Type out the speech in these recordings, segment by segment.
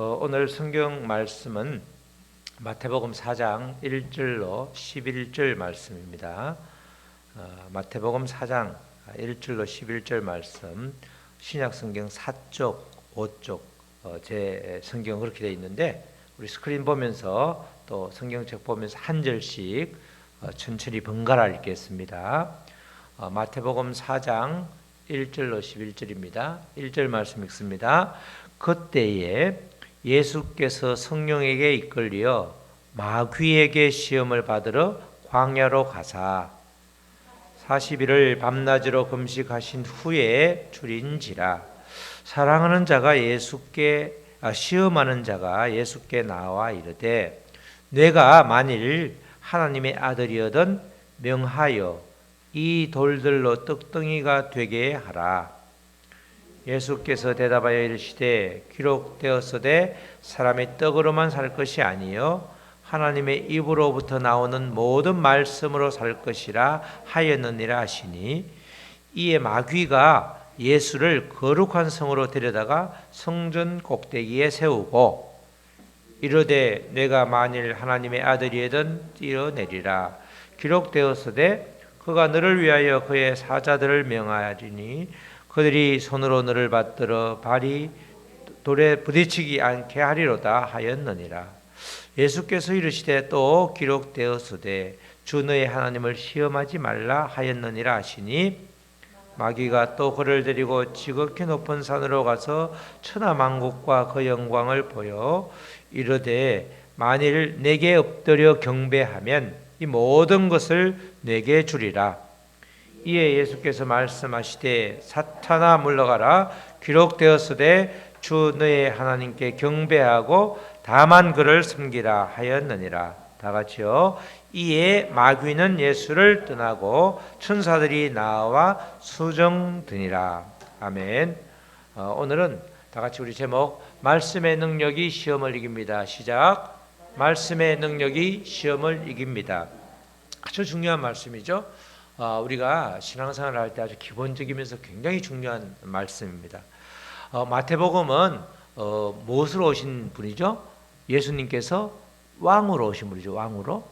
오늘 성경 말씀은 마태복음 4장 1절로 11절 말씀입니다. 마태복음 4장 1절로 11절 말씀, 신약성경 4쪽, 5쪽 제 성경 그렇게 되어 있는데 우리 스크린 보면서 또 성경책 보면서 한 절씩 천천히 번갈아 읽겠습니다. 마태복음 4장 1절로 11절입니다. 1절 말씀 읽습니다. 그때에 예수께서 성령에게 이끌려 마귀에게 시험을 받으러 광야로 가사 40일을 밤낮으로 금식하신 후에 줄인지라. 사랑하는 자가 시험하는 자가 예수께 나와 이르되 내가 만일 하나님의 아들이어든 명하여 이 돌들로 떡덩이가 되게 하라. 예수께서 대답하여 이르시되 기록되었으되 사람의 떡으로만 살 것이 아니요 하나님의 입으로부터 나오는 모든 말씀으로 살 것이라 하였느니라 하시니, 이에 마귀가 예수를 거룩한 성으로 데려다가 성전 꼭대기에 세우고 이르되 내가 만일 하나님의 아들이거든 뛰어내리라. 기록되었으되 그가 너를 위하여 그의 사자들을 명하리니 그들이 손으로 너를 받들어 발이 돌에 부딪히지 않게 하리로다 하였느니라. 예수께서 이르시되 또 기록되었으되 주 너의 하나님을 시험하지 말라 하였느니라 하시니, 마귀가 또 그를 데리고 지극히 높은 산으로 가서 천하만국과 그 영광을 보여 이르되 만일 내게 엎드려 경배하면 이 모든 것을 내게 주리라. 이에 예수께서 말씀하시되 사탄아 물러가라. 기록되었으되 주 너의 하나님께 경배하고 다만 그를 섬기라 하였느니라. 다 같이요. 이에 마귀는 예수를 떠나고 천사들이 나와 수정드니라. 아멘. 오늘은 다 같이 우리 제목 말씀의 능력이 시험을 이깁니다. 시작. 말씀의 능력이 시험을 이깁니다. 아주 중요한 말씀이죠. 우리가 신앙생활을 할 때 아주 기본적이면서 굉장히 중요한 말씀입니다. 마태복음은 무엇으로 오신 분이죠? 예수님께서 왕으로 오신 분이죠. 왕으로.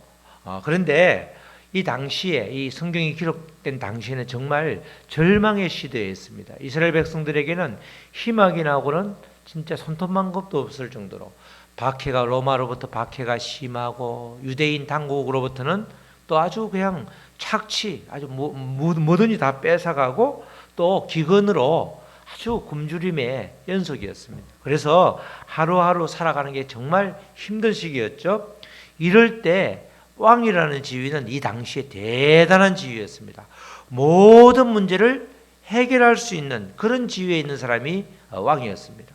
그런데 이 당시에, 이 성경이 기록된 당시에는 정말 절망의 시대였습니다. 이스라엘 백성들에게는 희망이 나고는 진짜 손톱만 겁도 없을 정도로 박해가, 로마로부터 박해가 심하고 유대인 당국으로부터는 또 아주 그냥 착취, 아주 뭐든지 다 뺏어가고 또 기근으로 아주 굶주림의 연속이었습니다. 그래서 하루하루 살아가는 게 정말 힘든 시기였죠. 이럴 때 왕이라는 지위는 이 당시에 대단한 지위였습니다. 모든 문제를 해결할 수 있는 그런 지위에 있는 사람이 왕이었습니다.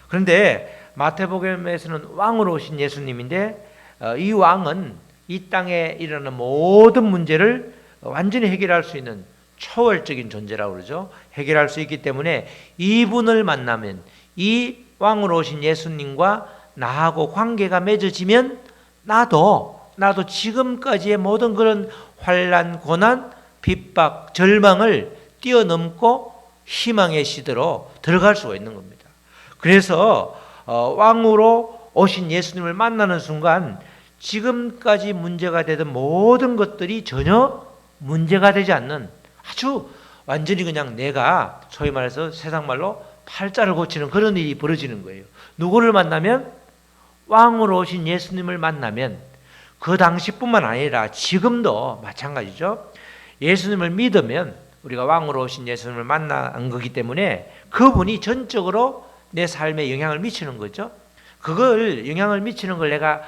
그런데 마태복음에서는 왕으로 오신 예수님인데 이 왕은 이 땅에 일어나는 모든 문제를 완전히 해결할 수 있는 초월적인 존재라고 그러죠. 해결할 수 있기 때문에 이분을 만나면, 이 왕으로 오신 예수님과 나하고 관계가 맺어지면 나도 지금까지의 모든 그런 환난, 고난, 핍박, 절망을 뛰어넘고 희망의 시대로 들어갈 수가 있는 겁니다. 그래서 왕으로 오신 예수님을 만나는 순간 지금까지 문제가 되던 모든 것들이 전혀 문제가 되지 않는, 아주 완전히 그냥 내가 소위 말해서 세상 말로 팔자를 고치는 그런 일이 벌어지는 거예요. 누구를 만나면? 왕으로 오신 예수님을 만나면, 그 당시뿐만 아니라 지금도 마찬가지죠. 예수님을 믿으면 우리가 왕으로 오신 예수님을 만난 거기 때문에 그분이 전적으로 내 삶에 영향을 미치는 거죠. 그걸 영향을 미치는 걸 내가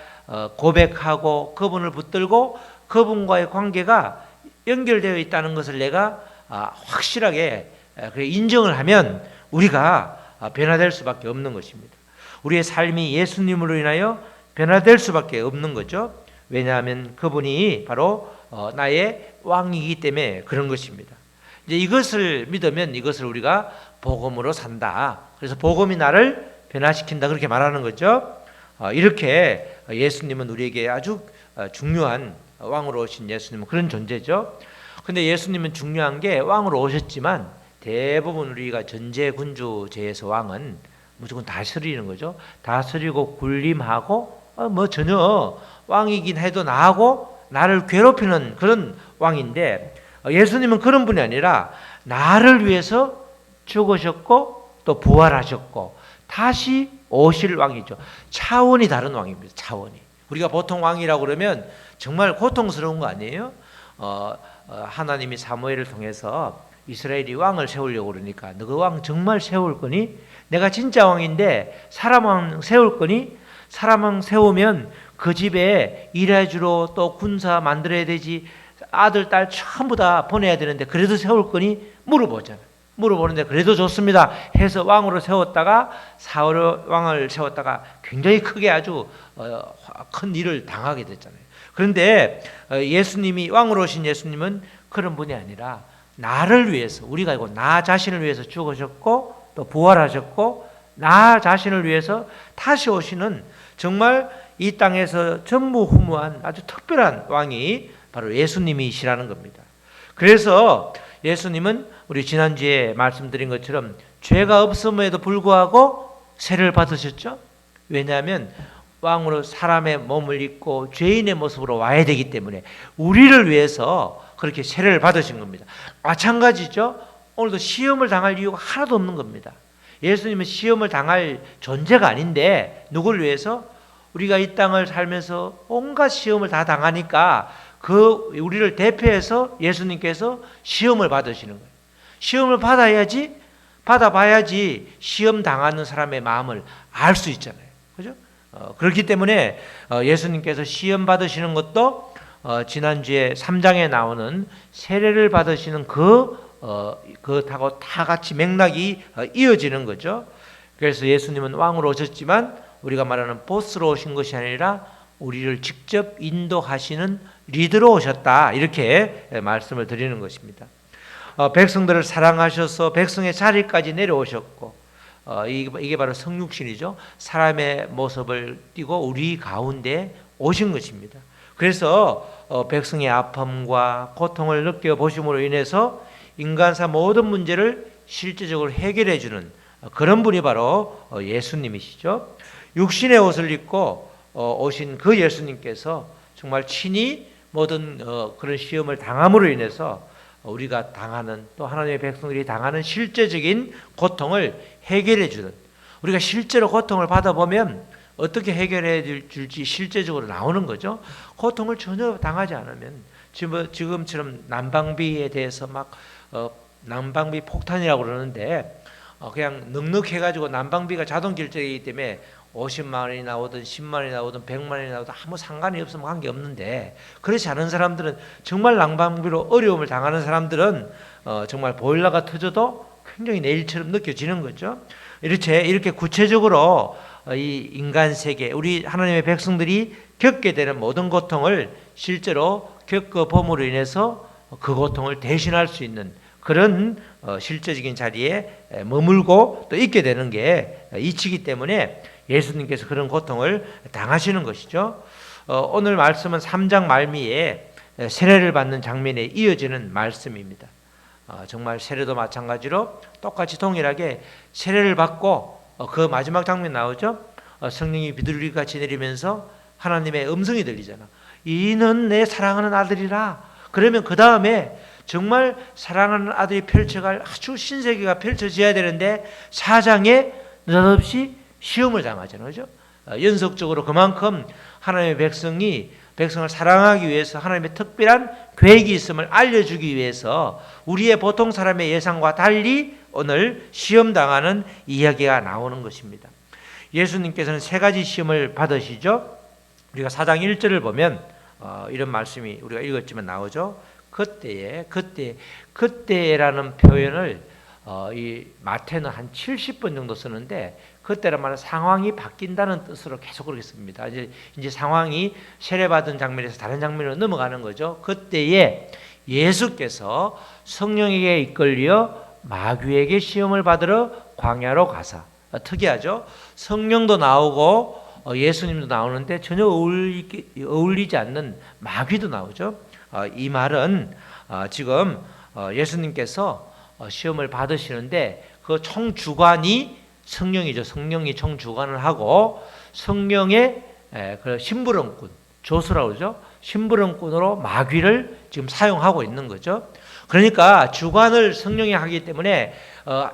고백하고 그분을 붙들고 그분과의 관계가 연결되어 있다는 것을 내가 확실하게 인정을 하면 우리가 변화될 수밖에 없는 것입니다. 우리의 삶이 예수님으로 인하여 변화될 수밖에 없는 거죠. 왜냐하면 그분이 바로 나의 왕이기 때문에 그런 것입니다. 이제 이것을 믿으면 이것을 우리가 복음으로 산다. 그래서 복음이 나를 변화시킨다, 그렇게 말하는 거죠. 이렇게 예수님은 우리에게 아주 중요한, 왕으로 오신 예수님은 그런 존재죠. 근데 예수님은 중요한 게 왕으로 오셨지만 대부분 우리가 전제군주제에서 왕은 무조건 다스리는 거죠. 다스리고 군림하고 뭐 전혀 왕이긴 해도 나하고 나를 괴롭히는 그런 왕인데, 예수님은 그런 분이 아니라 나를 위해서 죽으셨고 또 부활하셨고 다시 오실 왕이죠. 차원이 다른 왕입니다. 차원이. 우리가 보통 왕이라고 그러면 정말 고통스러운 거 아니에요? 하나님이 사무엘을 통해서 이스라엘이 왕을 세우려고 그러니까 너 그 왕 정말 세울 거니? 내가 진짜 왕인데 사람 왕 세울 거니? 사람 왕 세우면 그 집에 일해주러 또 군사 만들어야 되지, 아들 딸 전부 다 보내야 되는데 그래도 세울 거니? 물어보잖아요. 물어보는데 그래도 좋습니다 해서 왕으로 세웠다가 사울 왕을 세웠다가 굉장히 크게 아주 큰 일을 당하게 됐잖아요. 그런데 예수님이 왕으로 오신 예수님은 그런 분이 아니라 나를 위해서, 우리가 아니고 나 자신을 위해서 죽으셨고 또 부활하셨고 나 자신을 위해서 다시 오시는 정말 이 땅에서 전무후무한 아주 특별한 왕이 바로 예수님이시라는 겁니다. 그래서 예수님은 우리 지난주에 말씀드린 것처럼 죄가 없음에도 불구하고 세례를 받으셨죠. 왜냐하면 왕으로 사람의 몸을 입고 죄인의 모습으로 와야 되기 때문에 우리를 위해서 그렇게 세례를 받으신 겁니다. 마찬가지죠. 오늘도 시험을 당할 이유가 하나도 없는 겁니다. 예수님은 시험을 당할 존재가 아닌데 누구를 위해서? 우리가 이 땅을 살면서 온갖 시험을 다 당하니까 그 우리를 대표해서 예수님께서 시험을 받으시는 거예요. 시험을 받아봐야지 시험 당하는 사람의 마음을 알 수 있잖아요. 그죠? 그렇기 때문에 예수님께서 시험 받으시는 것도 지난주에 3장에 나오는 세례를 받으시는 그하고 다 같이 맥락이 이어지는 거죠. 그래서 예수님은 왕으로 오셨지만 우리가 말하는 보스로 오신 것이 아니라 우리를 직접 인도하시는 리더로 오셨다, 이렇게 말씀을 드리는 것입니다. 백성들을 사랑하셔서 백성의 자리까지 내려오셨고, 이게 바로 성육신이죠. 사람의 모습을 띠고 우리 가운데 오신 것입니다. 그래서 백성의 아픔과 고통을 느껴보심으로 인해서 인간사 모든 문제를 실제적으로 해결해 주는 그런 분이 바로 예수님이시죠. 육신의 옷을 입고 오신 그 예수님께서 정말 친히 모든 그런 시험을 당함으로 인해서 우리가 당하는, 또 하나님의 백성들이 당하는 실제적인 고통을 해결해 주는, 우리가 실제로 고통을 받아보면 어떻게 해결해 줄지 실제적으로 나오는 거죠. 고통을 전혀 당하지 않으면 지금처럼 난방비에 대해서 막 난방비 폭탄이라고 그러는데 그냥 넉넉해가지고 난방비가 자동 결제이기 때문에 50만 원이 나오든 10만 원이 나오든 100만 원이 나오든 아무 상관이 없으면 관계없는데, 그렇지 않은 사람들은, 정말 난방비로 어려움을 당하는 사람들은 정말 보일러가 터져도 굉장히 내일처럼 느껴지는 거죠. 이렇게 구체적으로 이 인간 세계, 우리 하나님의 백성들이 겪게 되는 모든 고통을 실제로 겪어봄으로 인해서 그 고통을 대신할 수 있는 그런 실제적인 자리에 머물고 또 있게 되는 게 이치기 때문에 예수님께서 그런 고통을 당하시는 것이죠. 오늘 말씀은 3장 말미에 세례를 받는 장면에 이어지는 말씀입니다. 정말 세례도 마찬가지로 똑같이 동일하게 세례를 받고 그 마지막 장면 나오죠. 성령이 비둘기같이 내리면서 하나님의 음성이 들리잖아. 이는 내 사랑하는 아들이라. 그러면 그 다음에 정말 사랑하는 아들이 펼쳐갈 아주 신세계가 펼쳐져야 되는데 4장에 느닷없이 시험을 당하잖아요. 그죠? 연속적으로 그만큼 하나님의 백성을 사랑하기 위해서 하나님의 특별한 계획이 있음을 알려주기 위해서 우리의 보통 사람의 예상과 달리 오늘 시험당하는 이야기가 나오는 것입니다. 예수님께서는 3가지 시험을 받으시죠. 우리가 4장 1절을 보면 이런 말씀이 우리가 읽었지만 나오죠. 그때라는 표현을 이 마태는 한 70번 정도 쓰는데, 그때란 말은 상황이 바뀐다는 뜻으로 계속 그렇게 씁니다. 이제 상황이 세례받은 장면에서 다른 장면으로 넘어가는 거죠. 그때에 예수께서 성령에게 이끌려 마귀에게 시험을 받으러 광야로 가사. 특이하죠. 성령도 나오고 예수님도 나오는데 전혀 어울리지 않는 마귀도 나오죠. 이 말은 지금 예수님께서 시험을 받으시는데 그 총주관이 성령이죠. 성령이 총주관을 하고 성령의 그 심부름꾼, 조수라고 그러죠. 심부름꾼으로 마귀를 지금 사용하고 있는 거죠. 그러니까 주관을 성령이 하기 때문에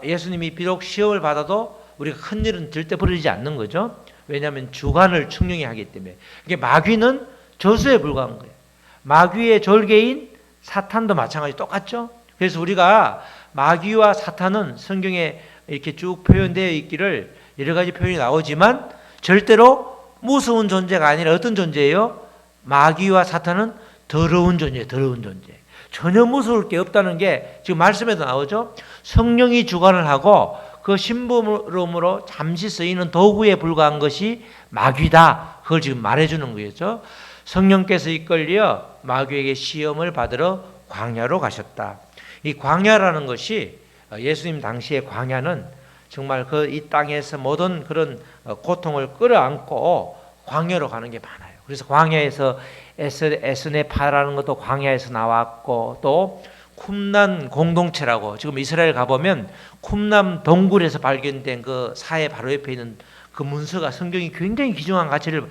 예수님이 비록 시험을 받아도 우리가 큰 일은 절대 벌어지지 않는 거죠. 왜냐하면 주관을 성령이 하기 때문에. 이게 마귀는 저수에 불과한 거예요. 마귀의 졸개인 사탄도 마찬가지 똑같죠. 그래서 우리가 마귀와 사탄은 성경에 이렇게 쭉 표현되어 있기를 여러 가지 표현이 나오지만 절대로 무서운 존재가 아니라 어떤 존재예요? 마귀와 사탄은 더러운 존재예요. 더러운 존재. 전혀 무서울 게 없다는 게 지금 말씀에도 나오죠. 성령이 주관을 하고 그 심부름으로 잠시 쓰이는 도구에 불과한 것이 마귀다. 그걸 지금 말해주는 거겠죠. 성령께서 이끌려 마귀에게 시험을 받으러 광야로 가셨다. 이 광야라는 것이 예수님 당시의 광야는 정말 그 이 땅에서 모든 그런 고통을 끌어안고 광야로 가는 게 많아요. 그래서 광야에서 에스네파라는 것도 광야에서 나왔고 또 쿰난 공동체라고 지금 이스라엘 가보면 쿰난 동굴에서 발견된 그 사해 바로 옆에 있는 그 문서가 성경이 굉장히 귀중한 가치를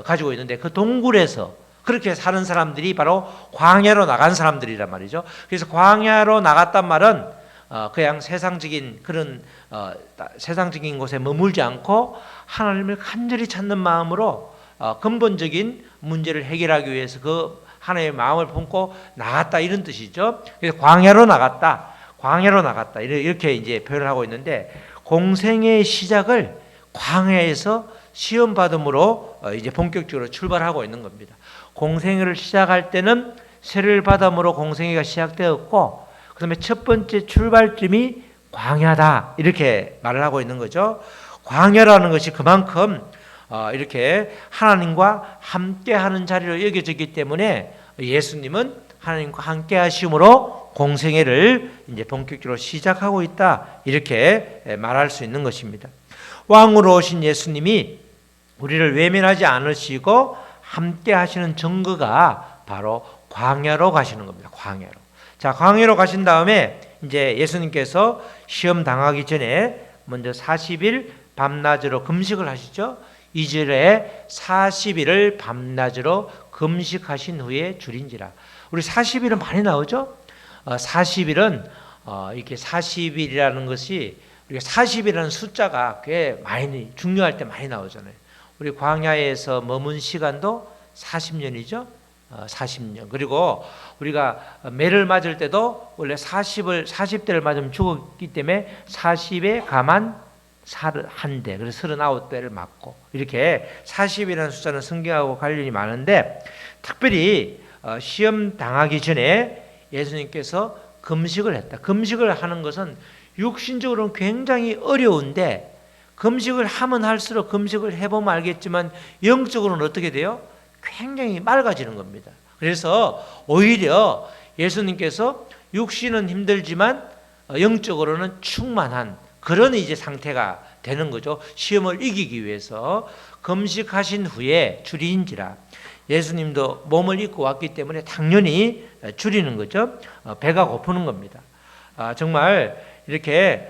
가지고 있는데 그 동굴에서 그렇게 사는 사람들이 바로 광야로 나간 사람들이란 말이죠. 그래서 광야로 나갔단 말은 그냥 세상적인 그런 세상적인 곳에 머물지 않고 하나님을 간절히 찾는 마음으로 근본적인 문제를 해결하기 위해서 그 하나님의 마음을 품고 나갔다 이런 뜻이죠. 그래서 광야로 나갔다, 광야로 나갔다 이렇게 이제 표현을 하고 있는데 공생의 시작을 광야에서 시험 받음으로 이제 본격적으로 출발하고 있는 겁니다. 공생애를 시작할 때는 세례를 받음으로 공생애가 시작되었고 그다음에 첫 번째 출발점이 광야다 이렇게 말을 하고 있는 거죠. 광야라는 것이 그만큼 이렇게 하나님과 함께하는 자리로 여겨졌기 때문에 예수님은 하나님과 함께하심으로 공생애를 이제 본격적으로 시작하고 있다 이렇게 말할 수 있는 것입니다. 왕으로 오신 예수님이 우리를 외면하지 않으시고 함께하시는 증거가 바로 광야로 가시는 겁니다. 광야로. 자, 광야로 가신 다음에 이제 예수님께서 시험 당하기 전에 먼저 40일 밤낮으로 금식을 하시죠. 2절에 40일을 밤낮으로 금식하신 후에 줄인지라. 우리 40일은 많이 나오죠. 40일은 이렇게 40일이라는 것이 우리가 40이라는 숫자가 꽤 많이 중요할 때 많이 나오잖아요. 우리 광야에서 머문 시간도 40년이죠. 40년. 그리고 우리가 매를 맞을 때도 원래 40대를 맞으면 죽었기 때문에 40에 가만 한 대, 그래서 39대를 맞고 이렇게 40이라는 숫자는 성경하고 관련이 많은데 특별히 시험 당하기 전에 예수님께서 금식을 했다. 금식을 하는 것은 육신적으로는 굉장히 어려운데 금식을 하면 할수록 금식을 해보면 알겠지만 영적으로는 어떻게 돼요? 굉장히 맑아지는 겁니다. 그래서 오히려 예수님께서 육신은 힘들지만 영적으로는 충만한 그런 이제 상태가 되는 거죠. 시험을 이기기 위해서 금식하신 후에 줄인지라. 예수님도 몸을 입고 왔기 때문에 당연히 줄이는 거죠. 배가 고프는 겁니다. 정말 이렇게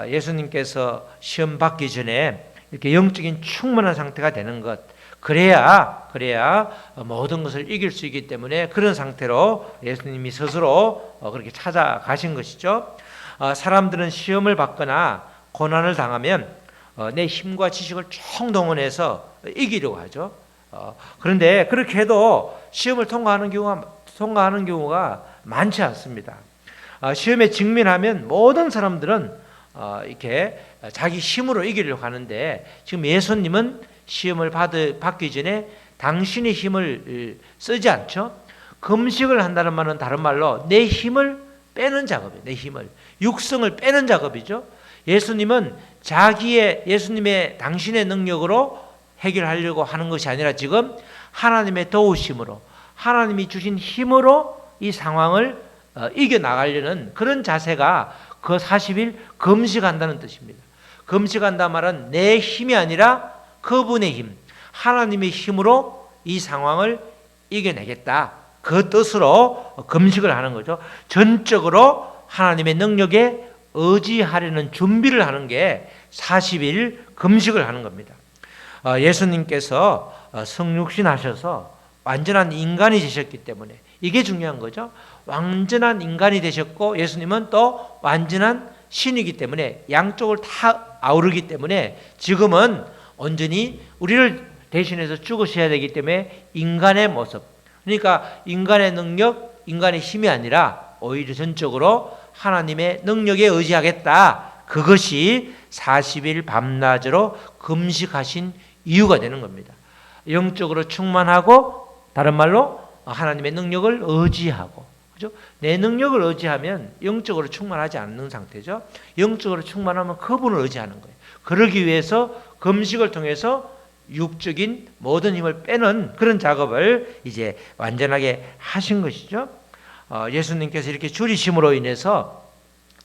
예수님께서 시험 받기 전에 이렇게 영적인 충만한 상태가 되는 것, 그래야 모든 것을 이길 수 있기 때문에 그런 상태로 예수님이 스스로 그렇게 찾아가신 것이죠. 사람들은 시험을 받거나 고난을 당하면 내 힘과 지식을 총동원해서 이기려고 하죠. 그런데 그렇게 해도 시험을 통과하는 경우가 많지 않습니다. 시험에 직면하면 모든 사람들은 이렇게 자기 힘으로 이기려고 하는데 지금 예수님은 시험을 받기 전에 당신의 힘을 쓰지 않죠. 금식을 한다는 말은 다른 말로 내 힘을 빼는 작업이에요. 내 힘을. 육성을 빼는 작업이죠. 예수님은 예수님의 당신의 능력으로 해결하려고 하는 것이 아니라 지금 하나님의 도우심으로 하나님이 주신 힘으로 이 상황을 이겨나가려는 그런 자세가 그 40일 금식한다는 뜻입니다. 금식한다는 말은 내 힘이 아니라 그분의 힘, 하나님의 힘으로 이 상황을 이겨내겠다. 그 뜻으로 금식을 하는 거죠. 전적으로 하나님의 능력에 의지하려는 준비를 하는 게 40일 금식을 하는 겁니다. 예수님께서 성육신 하셔서 완전한 인간이 되셨기 때문에 이게 중요한 거죠. 완전한 인간이 되셨고 예수님은 또 완전한 신이기 때문에 양쪽을 다 아우르기 때문에 지금은 온전히 우리를 대신해서 죽으셔야 되기 때문에 인간의 모습, 그러니까 인간의 능력, 인간의 힘이 아니라 오히려 전적으로 하나님의 능력에 의지하겠다. 그것이 40일 밤낮으로 금식하신 이유가 되는 겁니다. 영적으로 충만하고 다른 말로 하나님의 능력을 의지하고, 그죠? 내 능력을 의지하면 영적으로 충만하지 않는 상태죠. 영적으로 충만하면 그분을 의지하는 거예요. 그러기 위해서 금식을 통해서 육적인 모든 힘을 빼는 그런 작업을 이제 완전하게 하신 것이죠. 예수님께서 이렇게 줄이심으로 인해서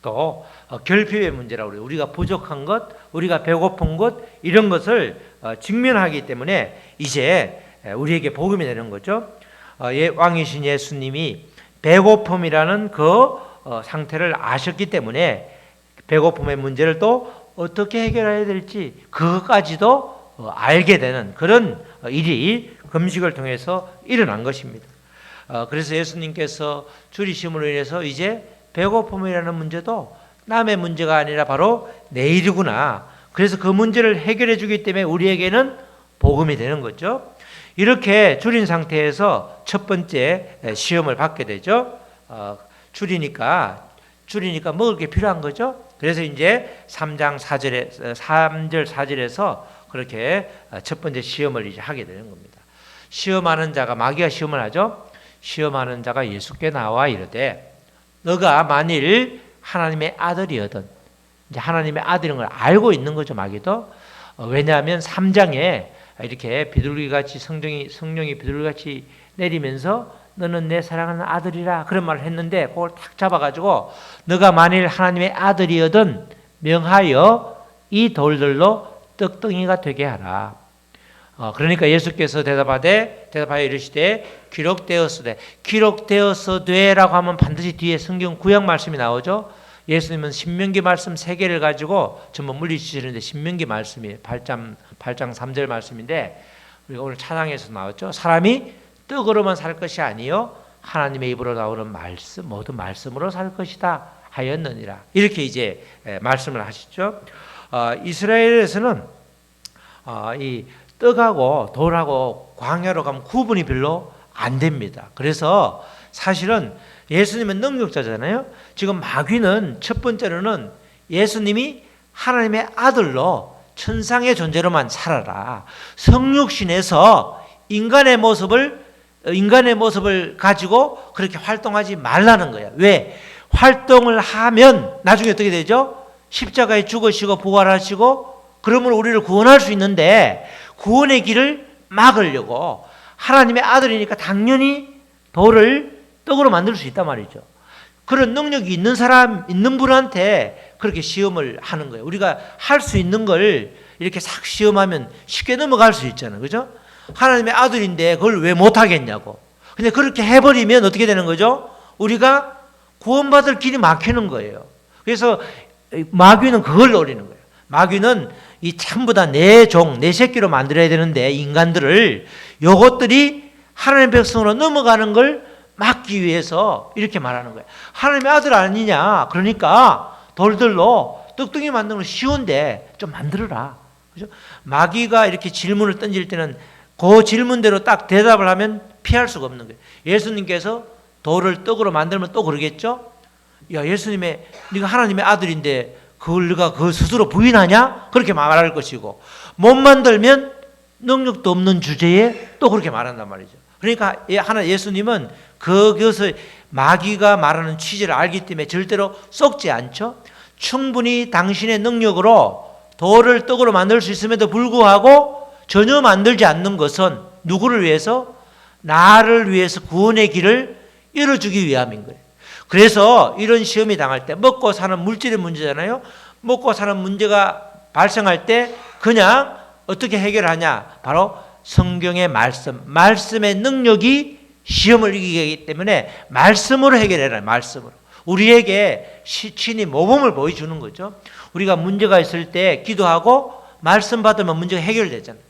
또 결핍의 문제라고 그래요. 우리가 부족한 것, 우리가 배고픈 것 이런 것을 직면하기 때문에 이제 우리에게 복음이 되는 거죠. 왕이신 예수님이 배고픔이라는 그 상태를 아셨기 때문에 배고픔의 문제를 또 어떻게 해결해야 될지 그것까지도 알게 되는 그런 일이 금식을 통해서 일어난 것입니다. 그래서 예수님께서 줄이심으로 인해서 이제 배고픔이라는 문제도 남의 문제가 아니라 바로 내 일이구나. 그래서 그 문제를 해결해 주기 때문에 우리에게는 복음이 되는 거죠. 이렇게 줄인 상태에서 첫 번째 시험을 받게 되죠. 줄이니까 먹을 게 필요한 거죠. 그래서 이제 3절 4절에서 그렇게 첫 번째 시험을 이제 하게 되는 겁니다. 시험하는 자가, 마귀가 시험을 하죠. 시험하는 자가 예수께 나와 이르되 너가 만일 하나님의 아들이거든, 이제 하나님의 아들인 걸 알고 있는 거죠, 마귀도. 왜냐하면 3장에 이렇게 비둘기같이 성령이 비둘기같이 내리면서 너는 내 사랑하는 아들이라 그런 말을 했는데 그걸 탁 잡아가지고 너가 만일 하나님의 아들이거든 명하여 이 돌들로 떡덩이가 되게 하라. 그러니까 예수께서 대답하여 이르시되 기록되었으되라고 하면 반드시 뒤에 성경 구약 말씀이 나오죠. 예수님은 신명기 말씀 3개를 가지고 전부 물리치시는데 신명기 말씀이 8장 3절 말씀인데 우리가 오늘 찬양에서 나왔죠. 사람이 떡으로만 살 것이 아니요 하나님의 입으로 나오는 말씀 모든 말씀으로 살 것이다 하였느니라. 이렇게 이제 말씀을 하시죠. 이스라엘에서는 이 떡하고 돌하고 광야로 가면 구분이 별로 안 됩니다. 그래서 사실은 예수님은 능력자잖아요. 지금 마귀는 첫 번째로는 예수님이 하나님의 아들로 천상의 존재로만 살아라. 성육신에서 인간의 모습을 가지고 그렇게 활동하지 말라는 거야. 왜? 활동을 하면 나중에 어떻게 되죠? 십자가에 죽으시고 부활하시고 그러면 우리를 구원할 수 있는데 구원의 길을 막으려고 하나님의 아들이니까 당연히 돌을 떡으로 만들 수 있단 말이죠. 그런 능력이 있는 분한테 그렇게 시험을 하는 거예요. 우리가 할 수 있는 걸 이렇게 싹 시험하면 쉽게 넘어갈 수 있잖아요. 그죠? 하나님의 아들인데 그걸 왜 못하겠냐고. 근데 그렇게 해버리면 어떻게 되는 거죠? 우리가 구원받을 길이 막히는 거예요. 그래서 마귀는 그걸 노리는 거예요. 마귀는 이 전부 다 내 새끼로 만들어야 되는데 인간들을 요것들이 하나님의 백성으로 넘어가는 걸 막기 위해서 이렇게 말하는 거예요. 하나님의 아들 아니냐? 그러니까 돌들로 떡덩이 만드는 거 쉬운데 좀 만들어라. 그죠? 마귀가 이렇게 질문을 던질 때는 그 질문대로 딱 대답을 하면 피할 수가 없는 거예요. 예수님께서 돌을 떡으로 만들면 또 그러겠죠? 야, 네가 하나님의 아들인데 그걸 네가 그 스스로 부인하냐? 그렇게 말할 것이고 못 만들면 능력도 없는 주제에 또 그렇게 말한단 말이죠. 그러니까 예수님은 그것을 마귀가 말하는 취지를 알기 때문에 절대로 썩지 않죠. 충분히 당신의 능력으로 돌을 떡으로 만들 수 있음에도 불구하고 전혀 만들지 않는 것은 누구를 위해서? 나를 위해서 구원의 길을 열어주기 위함인 거예요. 그래서 이런 시험이 당할 때 먹고 사는 물질의 문제잖아요. 먹고 사는 문제가 발생할 때 그냥 어떻게 해결하냐? 바로 성경의 말씀의 능력이 시험을 이기기 때문에 말씀으로 해결해라. 말씀으로. 우리에게 친히 모범을 보여주는 거죠. 우리가 문제가 있을 때 기도하고 말씀 받으면 문제가 해결되잖아요.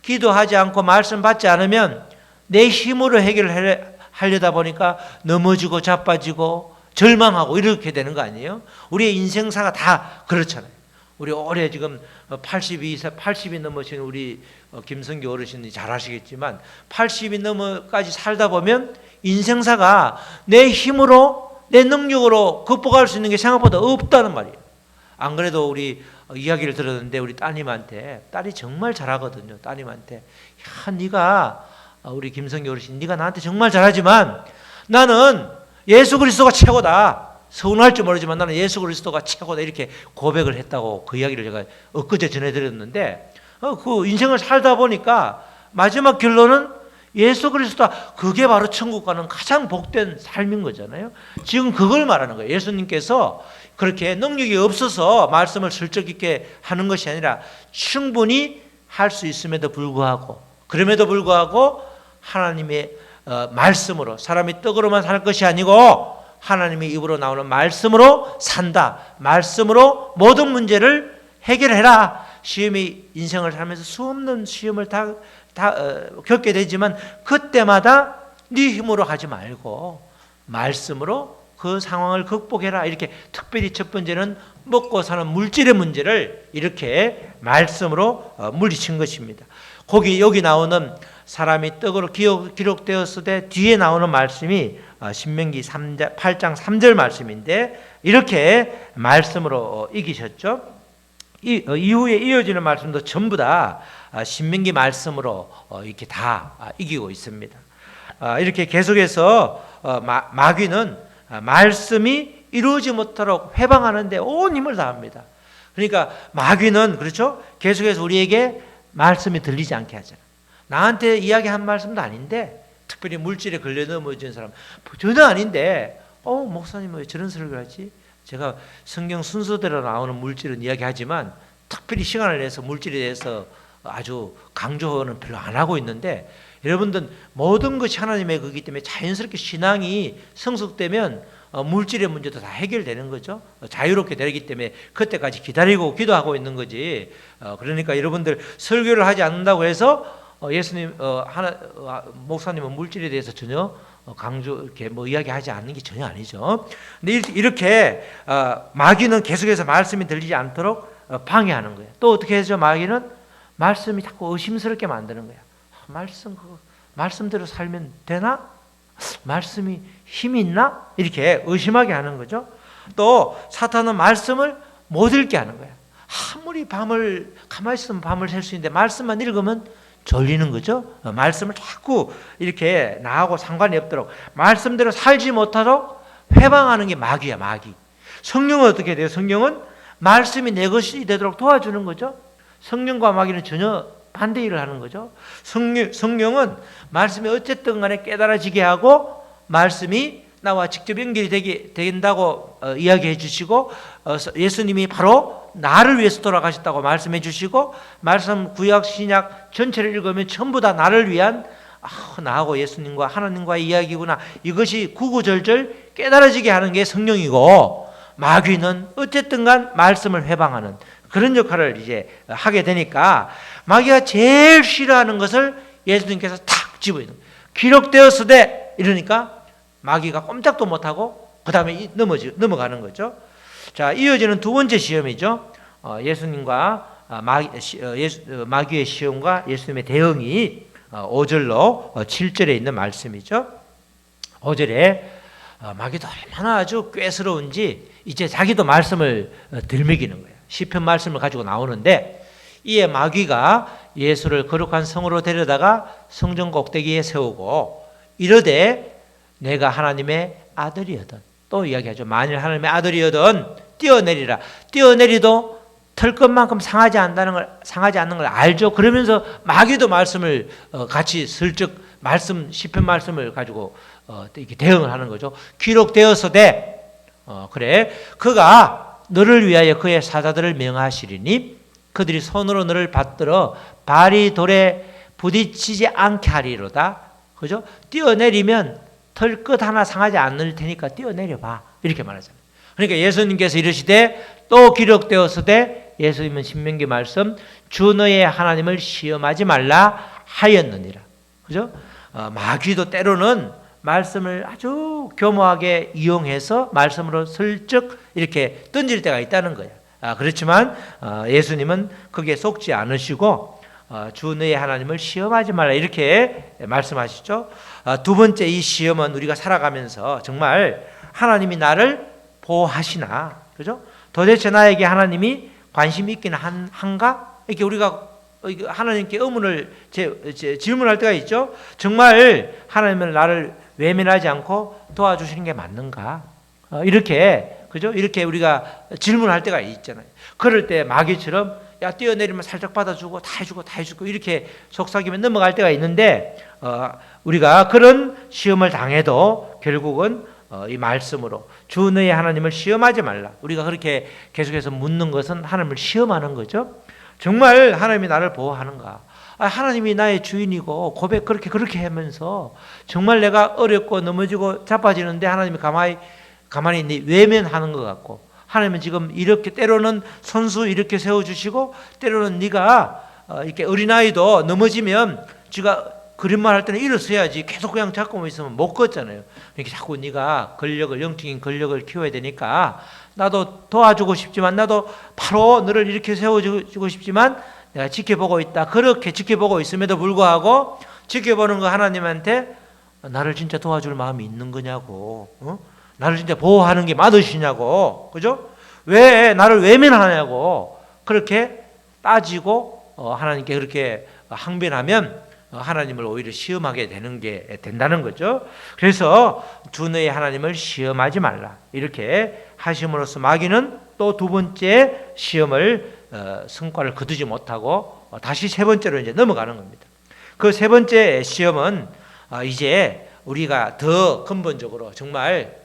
기도하지 않고 말씀 받지 않으면 내 힘으로 해결하려다 보니까 넘어지고 자빠지고 절망하고 이렇게 되는 거 아니에요? 우리의 인생사가 다 그렇잖아요. 우리 올해 지금 80이 넘으신 우리 김성규 어르신이 잘 아시겠지만 80이 넘어까지 살다 보면 인생사가 내 힘으로 내 능력으로 극복할 수 있는 게 생각보다 없다는 말이에요. 안 그래도 우리 이야기를 들었는데 우리 따님한테, 딸이 정말 잘하거든요. 따님한테, 야, 네가 우리 김성규 어르신, 네가 나한테 정말 잘하지만 나는 예수 그리스도가 최고다. 서운할지 모르지만 나는 예수 그리스도가 최고다. 이렇게 고백을 했다고 그 이야기를 제가 엊그제 전해드렸는데, 그 인생을 살다 보니까 마지막 결론은 예수 그리스도다. 그게 바로 천국 가는 가장 복된 삶인 거잖아요. 지금 그걸 말하는 거예요. 예수님께서 그렇게 능력이 없어서 말씀을 슬쩍 있게 하는 것이 아니라 충분히 할 수 있음에도 불구하고, 그럼에도 불구하고 하나님의 말씀으로, 사람이 떡으로만 살 것이 아니고 하나님의 입으로 나오는 말씀으로 산다. 말씀으로 모든 문제를 해결해라. 시험이 인생을 살면서 수없는 시험을 다 겪게 되지만 그때마다 네 힘으로 하지 말고 말씀으로 그 상황을 극복해라. 이렇게 특별히 첫 번째는 먹고 사는 물질의 문제를 이렇게 말씀으로 물리친 것입니다. 여기 나오는 사람이 떡으로 기록되었을 때 뒤에 나오는 말씀이 신명기 8장 3절 말씀인데 이렇게 말씀으로 이기셨죠. 이후에 이어지는 말씀도 전부 다 신명기 말씀으로 이렇게 다 이기고 있습니다. 이렇게 계속해서 마귀는 말씀이 이루어지지 못하도록 회방하는데 온 힘을 다합니다. 그러니까 마귀는 그렇죠. 계속해서 우리에게 말씀이 들리지 않게 하잖아요. 나한테 이야기한 말씀도 아닌데, 특별히 물질에 걸려 넘어진 사람 전혀 아닌데, 목사님 왜 저런 설교를 하지? 제가 성경 순서대로 나오는 물질은 이야기하지만 특별히 시간을 내서 물질에 대해서 아주 강조는 별로 안 하고 있는데, 여러분들 모든 것이 하나님의 거기 때문에 자연스럽게 신앙이 성숙되면 물질의 문제도 다 해결되는 거죠. 자유롭게 되기 때문에 그때까지 기다리고 기도하고 있는 거지. 그러니까 여러분들 설교를 하지 않는다고 해서 예수님 목사님은 물질에 대해서 전혀 강조 이렇게 이야기하지 않는 게 전혀 아니죠. 근데 이렇게 마귀는 계속해서 말씀이 들리지 않도록 방해하는 거예요. 또 어떻게 해서 마귀는 말씀이 자꾸 의심스럽게 만드는 거야. 말씀대로 살면 되나? 말씀이 힘이 있나? 이렇게 의심하게 하는 거죠. 또 사탄은 말씀을 못 읽게 하는 거야. 아무리 가만히 있으면 밤을 샐 수 있는데 말씀만 읽으면 졸리는 거죠. 말씀을 자꾸 이렇게 나하고 상관이 없도록 말씀대로 살지 못하도록 회방하는 게 마귀야, 마귀. 성령은 어떻게 돼요? 성령은 말씀이 내 것이 되도록 도와주는 거죠. 성령과 마귀는 전혀 반대 일을 하는 거죠. 성령은 말씀이 어쨌든 간에 깨달아지게 하고 말씀이 나와 직접 연결이 된다고 이야기해 주시고, 예수님이 바로 나를 위해서 돌아가셨다고 말씀해 주시고, 말씀 구약 신약 전체를 읽으면 전부 다 나를 위한 나하고 예수님과 하나님과의 이야기구나, 이것이 구구절절 깨달아지게 하는 게 성령이고, 마귀는 어쨌든 간 말씀을 회방하는 그런 역할을 이제 하게 되니까 마귀가 제일 싫어하는 것을 예수님께서 탁 집어있는 거예요. 기록되었으되 이러니까 마귀가 꼼짝도 못하고 그 다음에 넘어가는 거죠. 자, 이어지는 두 번째 시험이죠. 예수님과 마귀의 시험과 예수님의 대응이 5절로 7절에 있는 말씀이죠. 5절에 마귀도 얼마나 아주 꾀스러운지 이제 자기도 말씀을 들먹이는 거예요. 시편 말씀을 가지고 나오는데, 이에 마귀가 예수를 거룩한 성으로 데려다가 성전 꼭대기에 세우고 이르되 내가 하나님의 아들이거든. 또 이야기하죠. 만일 하나님의 아들이거든 뛰어내리라. 뛰어내리도 털 것만큼 상하지 않는 걸 알죠. 그러면서 마귀도 말씀을 같이 슬쩍 시편 말씀을 가지고 이렇게 대응을 하는 거죠. 기록되었으되 그래 그가 너를 위하여 그의 사자들을 명하시리니 그들이 손으로 너를 받들어 발이 돌에 부딪히지 않게 하리로다. 그죠? 뛰어내리면 털 끝 하나 상하지 않을 테니까 뛰어내려봐. 이렇게 말하잖아요. 그러니까 예수님께서 이르시되 또 기록되었으되 예수님은 신명기 말씀 주 너의 하나님을 시험하지 말라 하였느니라. 그죠? 마귀도 때로는 말씀을 아주 교묘하게 이용해서 말씀으로 슬쩍 이렇게 던질 때가 있다는 거야. 그렇지만 예수님은 거기에 속지 않으시고 주 너의 하나님을 시험하지 말라 이렇게 말씀하시죠. 두 번째 이 시험은 우리가 살아가면서 정말 하나님이 나를 보호하시나, 그죠? 도대체 나에게 하나님이 관심이 있긴 한가? 이렇게 우리가 하나님께 의문을 질문할 때가 있죠. 정말 하나님은 나를 외면하지 않고 도와주시는 게 맞는가? 이렇게, 그죠? 이렇게 우리가 질문할 때가 있잖아요. 그럴 때 마귀처럼 야 뛰어내리면 살짝 받아주고 다 해주고 이렇게 속삭이면 넘어갈 때가 있는데 우리가 그런 시험을 당해도 결국은 이 말씀으로 주 너의 하나님을 시험하지 말라. 우리가 그렇게 계속해서 묻는 것은 하나님을 시험하는 거죠. 정말 하나님이 나를 보호하는가? 하나님이 나의 주인이고 고백 그렇게 하면서 정말 내가 어렵고 넘어지고 자빠지는데 하나님이 가만히 외면하는 것 같고, 하나님은 지금 이렇게 때로는 선수 이렇게 세워주시고 때로는 네가 이렇게 어린아이도 넘어지면 쥐가 그런 말 할 때는 일어서야지 계속 그냥 잡고 있으면 못 걷잖아요. 그러니까 자꾸 네가 영적인 권력을 키워야 되니까 나도 도와주고 싶지만 나도 바로 너를 이렇게 세워주고 싶지만 내가 지켜보고 있다. 그렇게 지켜보고 있음에도 불구하고 지켜보는 거 하나님한테 나를 진짜 도와줄 마음이 있는 거냐고, 나를 진짜 보호하는 게 맞으시냐고, 그죠? 왜 나를 외면하냐고 그렇게 따지고 하나님께 그렇게 항변하면 하나님을 오히려 시험하게 된다는 거죠. 그래서 주 너의 하나님을 시험하지 말라 이렇게 하심으로써 마귀는 또 두 번째 시험을 성과를 거두지 못하고 다시 세 번째로 이제 넘어가는 겁니다. 그 세 번째 시험은 이제 우리가 더 근본적으로 정말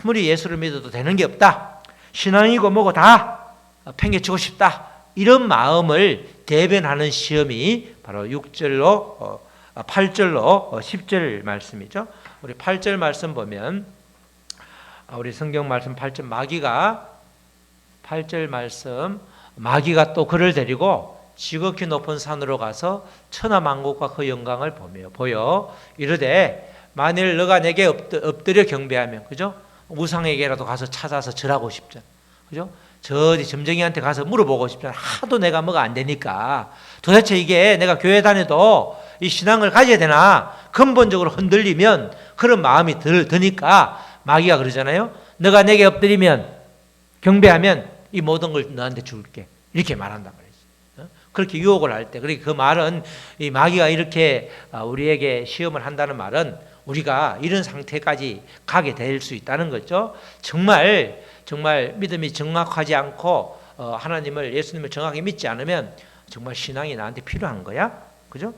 아무리 예수를 믿어도 되는 게 없다, 신앙이고 뭐고 다 팽개치고 싶다, 이런 마음을 대변하는 시험이 바로 8절로 10절 말씀이죠. 우리 8절 말씀 보면 우리 성경 말씀 8절 마귀가 또 그를 데리고 지극히 높은 산으로 가서 천하만국과 그 영광을 보여 이르되 만일 너가 내게 엎드려 경배하면, 그죠? 우상에게라도 가서 찾아서 절하고 싶잖아, 그죠? 저 점쟁이한테 가서 물어보고 싶잖아. 하도 내가 뭐가 안 되니까 도대체 이게 내가 교회 다녀도 이 신앙을 가져야 되나 근본적으로 흔들리면 그런 마음이 드니까 마귀가 그러잖아요. 너가 내게 엎드리면 경배하면 이 모든 걸 너한테 줄게 이렇게 말한단 말이지. 그렇게 유혹을 할 때, 그러니까 그 말은 이 마귀가 이렇게 우리에게 시험을 한다는 말은 우리가 이런 상태까지 가게 될 수 있다는 거죠. 정말 믿음이 정확하지 않고 예수님을 정확히 믿지 않으면 정말 신앙이 나한테 필요한 거야, 그죠?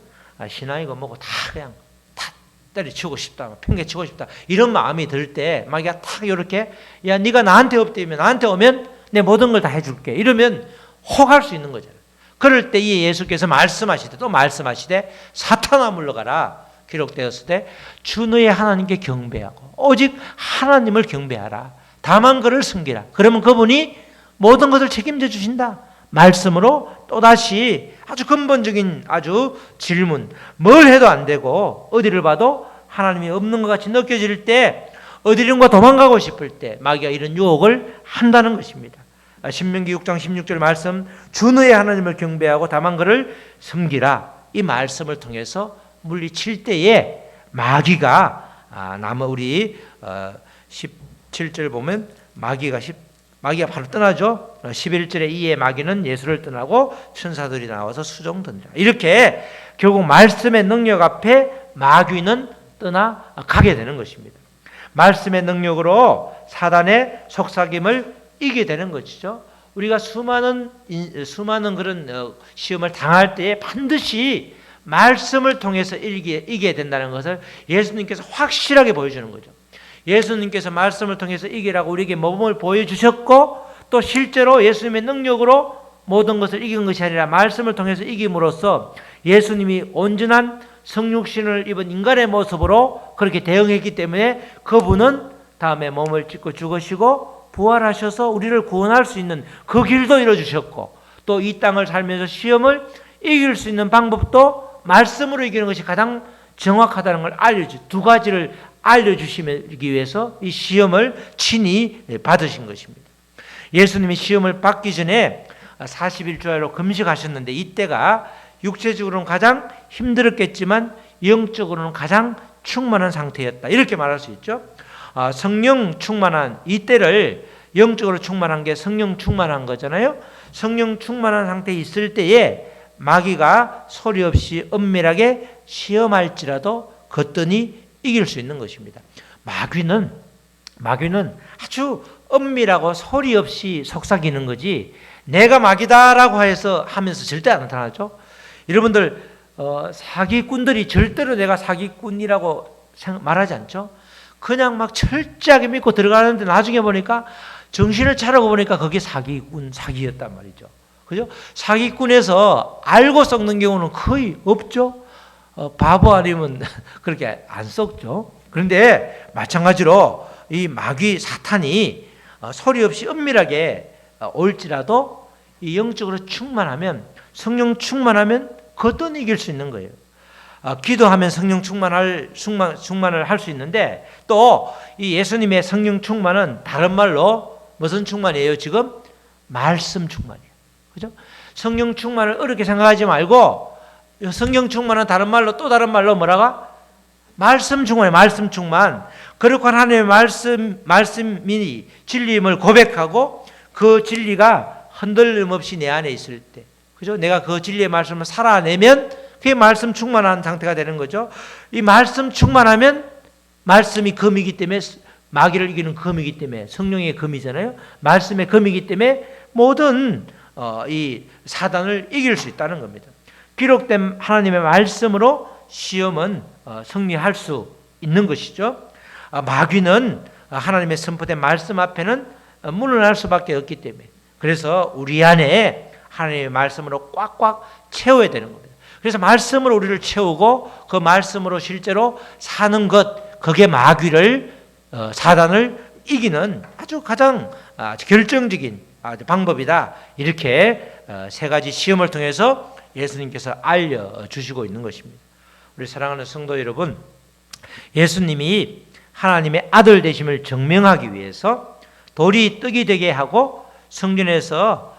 신앙이고 뭐고 다 그냥 다 때려치우고 싶다, 팽개치고 싶다 이런 마음이 들 때 마귀가 탁 이렇게 야 네가 나한테 오면 내 모든 걸 다 해줄게 이러면 혹할 수 있는 거잖아요. 그럴 때 이 예수께서 말씀하시되 사탄아 물러가라 기록되었을 때 주 너의 하나님께 경배하고 오직 하나님을 경배하라. 다만 그를 섬기라. 그러면 그분이 모든 것을 책임져 주신다. 말씀으로 또다시 아주 근본적인 질문, 뭘 해도 안 되고 어디를 봐도 하나님이 없는 것 같이 느껴질 때, 어디론가 도망가고 싶을 때 마귀가 이런 유혹을 한다는 것입니다. 신명기 6장 16절 말씀, 주 너의 하나님을 경배하고 다만 그를 섬기라. 이 말씀을 통해서 물리칠 때에 마귀가 우리 17절 보면 마귀가 바로 떠나죠. 11절에 이에 마귀는 예수를 떠나고 천사들이 나와서 수종던지라. 이렇게 결국 말씀의 능력 앞에 마귀는 떠나가게 되는 것입니다. 말씀의 능력으로 사단의 속삭임을 이기게 되는 것이죠. 우리가 수많은 그런 시험을 당할 때에 반드시 말씀을 통해서 이기게 된다는 것을 예수님께서 확실하게 보여주는 거죠. 예수님께서 말씀을 통해서 이기라고 우리에게 모범을 보여주셨고 또 실제로 예수님의 능력으로 모든 것을 이긴 것이 아니라 말씀을 통해서 이김으로써 예수님이 온전한 성육신을 입은 인간의 모습으로 그렇게 대응했기 때문에 그분은 다음에 몸을 찢고 죽으시고 부활하셔서 우리를 구원할 수 있는 그 길도 열어주셨고, 또 이 땅을 살면서 시험을 이길 수 있는 방법도 말씀으로 이기는 것이 가장 정확하다는 걸 두 가지를 알려주시기 위해서 이 시험을 친히 받으신 것입니다. 예수님이 시험을 받기 전에 40일주야로 금식하셨는데, 이때가 육체적으로는 가장 힘들었겠지만 영적으로는 가장 충만한 상태였다, 이렇게 말할 수 있죠. 성령 충만한 이때를, 영적으로 충만한 게 성령 충만한 거잖아요. 성령 충만한 상태에 있을 때에 마귀가 소리 없이 은밀하게 시험할지라도 거뜬히 이길 수 있는 것입니다. 마귀는 아주 은밀하고 소리 없이 속삭이는 거지, 내가 마귀다라고 하면서 절대 안 나타나죠. 여러분들 사기꾼들이 절대로 내가 사기꾼이라고 말하지 않죠. 그냥 막 철저하게 믿고 들어가는데 나중에 보니까, 정신을 차리고 보니까 그게 사기였단 말이죠. 그죠? 사기꾼에서 알고 썩는 경우는 거의 없죠. 바보 아니면 그렇게 안 썩죠. 그런데 마찬가지로 이 마귀 사탄이 소리 없이 은밀하게 올지라도 이 영적으로 충만하면, 성령 충만하면 거뜬히 이길 수 있는 거예요. 기도하면 성령 충만을 할 수 있는데, 또 이 예수님의 성령 충만은 다른 말로 무슨 충만이에요? 지금 말씀 충만이에요. 그죠? 성령 충만을 어렵게 생각하지 말고, 성령 충만은 다른 말로, 또 다른 말로 뭐라고? 말씀 충만이에요. 말씀 충만. 그렇고 하나님의 말씀이 진리임을 고백하고 그 진리가 흔들림 없이 내 안에 있을 때, 그죠? 내가 그 진리의 말씀을 살아내면 그게 말씀 충만한 상태가 되는 거죠. 이 말씀 충만하면, 말씀이 검이기 때문에, 마귀를 이기는 검이기 때문에, 성령의 검이잖아요. 말씀의 검이기 때문에 모든 이 사단을 이길 수 있다는 겁니다. 기록된 하나님의 말씀으로 시험은 승리할 수 있는 것이죠. 마귀는 하나님의 선포된 말씀 앞에는 물러날 수밖에 없기 때문에, 그래서 우리 안에 하나님의 말씀으로 꽉꽉 채워야 되는 겁니다. 그래서 말씀으로 우리를 채우고 그 말씀으로 실제로 사는 것, 그게 마귀를, 사단을 이기는 아주 가장 결정적인 방법이다, 이렇게 세 가지 시험을 통해서 예수님께서 알려주시고 있는 것입니다. 우리 사랑하는 성도 여러분, 예수님이 하나님의 아들 되심을 증명하기 위해서 돌이 떡이 되게 하고 성전에서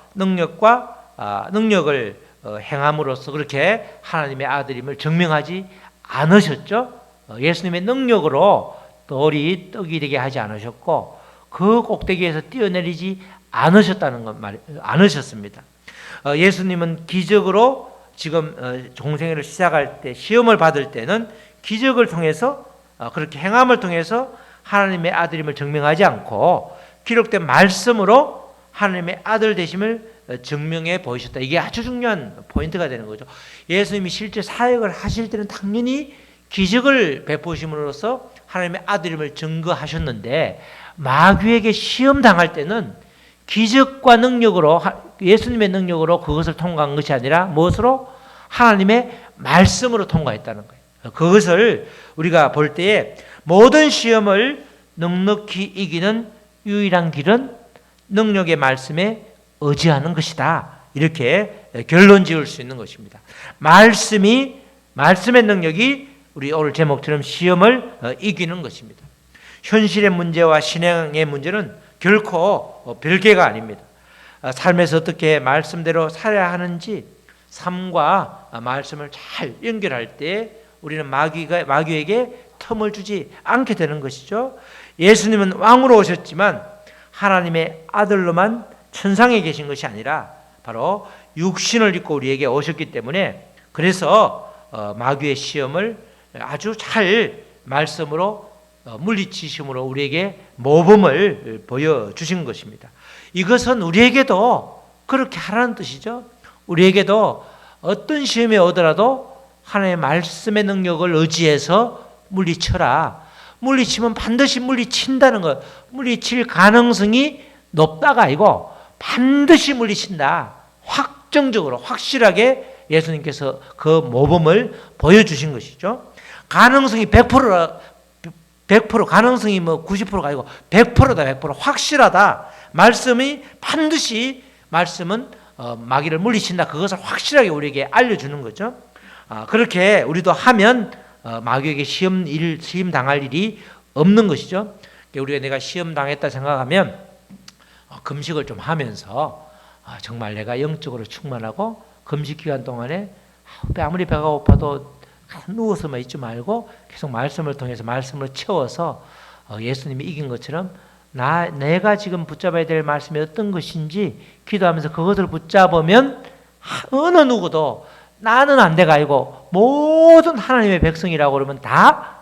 능력을 행함으로써 그렇게 하나님의 아들임을 증명하지 않으셨죠. 예수님의 능력으로 돌이 떡이 되게 하지 않으셨고, 그 꼭대기에서 뛰어내리지 않으셨습니다. 예수님은 기적으로 지금 공생애를 시작할 때, 시험을 받을 때는 기적을 통해서, 그렇게 행함을 통해서 하나님의 아들임을 증명하지 않고 기록된 말씀으로 하나님의 아들 되심을 증명해 보이셨다. 이게 아주 중요한 포인트가 되는 거죠. 예수님이 실제 사역을 하실 때는 당연히 기적을 베푸심으로써 하나님의 아들임을 증거하셨는데, 마귀에게 시험 당할 때는 기적과 능력으로, 예수님의 능력으로 그것을 통과한 것이 아니라 무엇으로? 하나님의 말씀으로 통과했다는 거예요. 그것을 우리가 볼 때에 모든 시험을 넉넉히 이기는 유일한 길은 능력의 말씀에 의지하는 것이다, 이렇게 결론 지을 수 있는 것입니다. 말씀의 능력이 우리 오늘 제목처럼 시험을 이기는 것입니다. 현실의 문제와 신앙의 문제는 결코 별개가 아닙니다. 삶에서 어떻게 말씀대로 살아야 하는지, 삶과 말씀을 잘 연결할 때 우리는 마귀에게 틈을 주지 않게 되는 것이죠. 예수님은 왕으로 오셨지만 하나님의 아들로만 천상에 계신 것이 아니라 바로 육신을 입고 우리에게 오셨기 때문에, 그래서 마귀의 시험을 아주 잘 말씀으로 물리치심으로 우리에게 모범을 보여주신 것입니다. 이것은 우리에게도 그렇게 하라는 뜻이죠. 우리에게도 어떤 시험이 오더라도 하나님의 말씀의 능력을 의지해서 물리쳐라. 물리치면 반드시 물리친다는 것, 물리칠 가능성이 높다가 아니고 반드시 물리친다, 확정적으로 확실하게 예수님께서 그 모범을 보여주신 것이죠. 가능성이 100% 가능성이 뭐 90%가 아니고 100%다. 100% 확실하다. 말씀이 반드시 말씀은 마귀를 물리친다. 그것을 확실하게 우리에게 알려주는 거죠. 그렇게 우리도 하면 마귀에게 시험 당할 일이 없는 것이죠. 우리가 내가 시험 당했다 생각하면 금식을 좀 하면서 정말 내가 영적으로 충만하고 금식 기간 동안에 아무리 배가 고파도 누워서만 있지 말고 계속 말씀을 통해서 말씀을 채워서 예수님이 이긴 것처럼 내가 지금 붙잡아야 될 말씀이 어떤 것인지 기도하면서 그것을 붙잡으면 어느 누구도 나는 안 돼가 아니고 모든 하나님의 백성이라고 그러면 다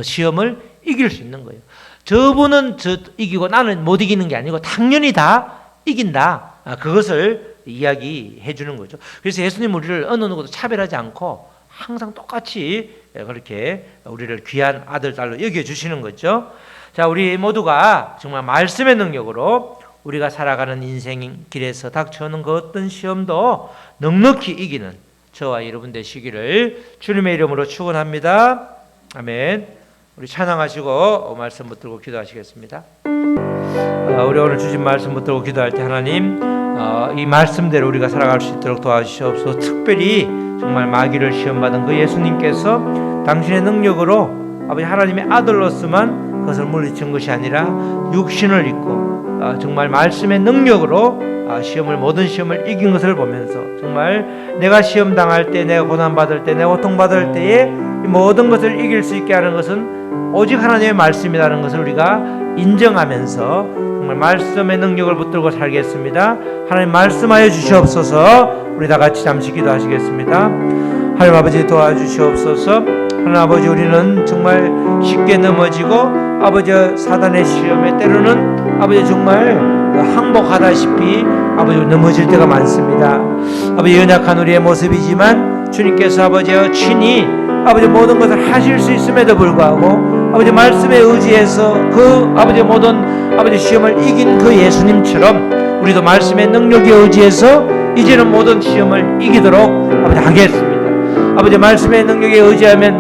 시험을 이길 수 있는 거예요. 저분은 이기고 나는 못 이기는 게 아니고 당연히 다 이긴다. 그것을 이야기해 주는 거죠. 그래서 예수님 우리를 어느 누구도 차별하지 않고 항상 똑같이 그렇게 우리를 귀한 아들, 딸로 여겨주시는 거죠. 자, 우리 모두가 정말 말씀의 능력으로 우리가 살아가는 인생 길에서 닥쳐오는 그 어떤 시험도 넉넉히 이기는 저와 여러분 되시기를 주님의 이름으로 축원합니다. 아멘. 우리 찬양하시고 말씀 붙들고 기도하시겠습니다. 우리 오늘 주신 말씀 붙들고 기도할 때 하나님 이 말씀대로 우리가 살아갈 수 있도록 도와주시옵소서. 특별히 정말 마귀를 시험받은 그 예수님께서 당신의 능력으로 아버지 하나님의 아들로서만 그것을 물리친 것이 아니라 육신을 입고 정말 말씀의 능력으로 모든 시험을 이긴 것을 보면서 정말 내가 시험 당할 때, 내가 고난 받을 때, 내가 고통 받을 때에 모든 것을 이길 수 있게 하는 것은 오직 하나님의 말씀이라는 것을 우리가 인정하면서 정말 말씀의 능력을 붙들고 살겠습니다. 하나님 말씀하여 주시옵소서. 우리 다 같이 잠시 기도하시겠습니다. 하나님 아버지 도와주시옵소서. 하나님 아버지 우리는 정말 쉽게 넘어지고 아버지 사단의 시험에 때로는 아버지 정말 항복하다시피 아버지 넘어질 때가 많습니다. 아버지 연약한 우리의 모습이지만 주님께서 아버지 친히 아버지 모든 것을 하실 수 있음에도 불구하고 아버지 말씀에 의지해서 그 아버지 모든 아버지 시험을 이긴 그 예수님처럼 우리도 말씀의 능력에 의지해서 이제는 모든 시험을 이기도록 아버지 하겠습니다. 아버지 말씀의 능력에 의지하면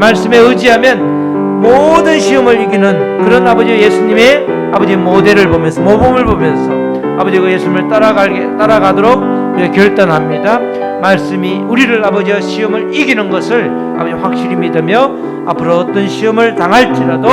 모든 시험을 이기는 그런 아버지 예수님의 아버지 모델을 보면서 모범을 보면서 아버지 그 예수님을 따라가도록 우리가 결단합니다. 말씀이 우리를 아버지 시험을 이기는 것을 아버지 확실히 믿으며 앞으로 어떤 시험을 당할지라도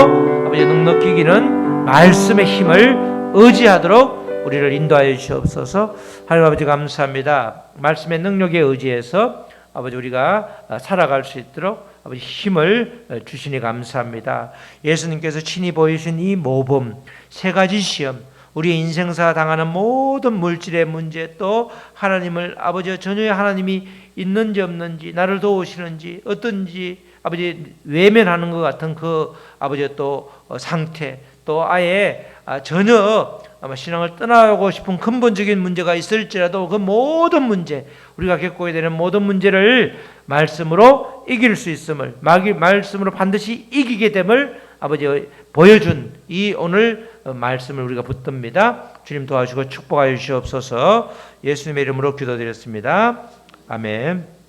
아버지 넉넉히 이기는 말씀의 힘을 의지하도록 우리를 인도하여 주시옵소서. 하나님 아버지 감사합니다. 말씀의 능력에 의지해서 아버지 우리가 살아갈 수 있도록 아버지 힘을 주시니 감사합니다. 예수님께서 친히 보이신 이 모범 세 가지 시험 우리의 인생사 당하는 모든 물질의 문제 또 하나님을 아버지 전혀의 하나님이 있는지 없는지 나를 도우시는지 어떤지 아버지 외면하는 것 같은 그 아버지 또 상태 또 아예 전혀 아마 신앙을 떠나고 싶은 근본적인 문제가 있을지라도 그 모든 문제 우리가 겪게 되는 모든 문제를 말씀으로 이길 수 있음을 말씀으로 반드시 이기게 됨을 아버지 보여준 이 오늘 말씀을 우리가 붙듭니다. 주님 도와주시고 축복하여 주시옵소서. 예수님의 이름으로 기도드렸습니다. 아멘.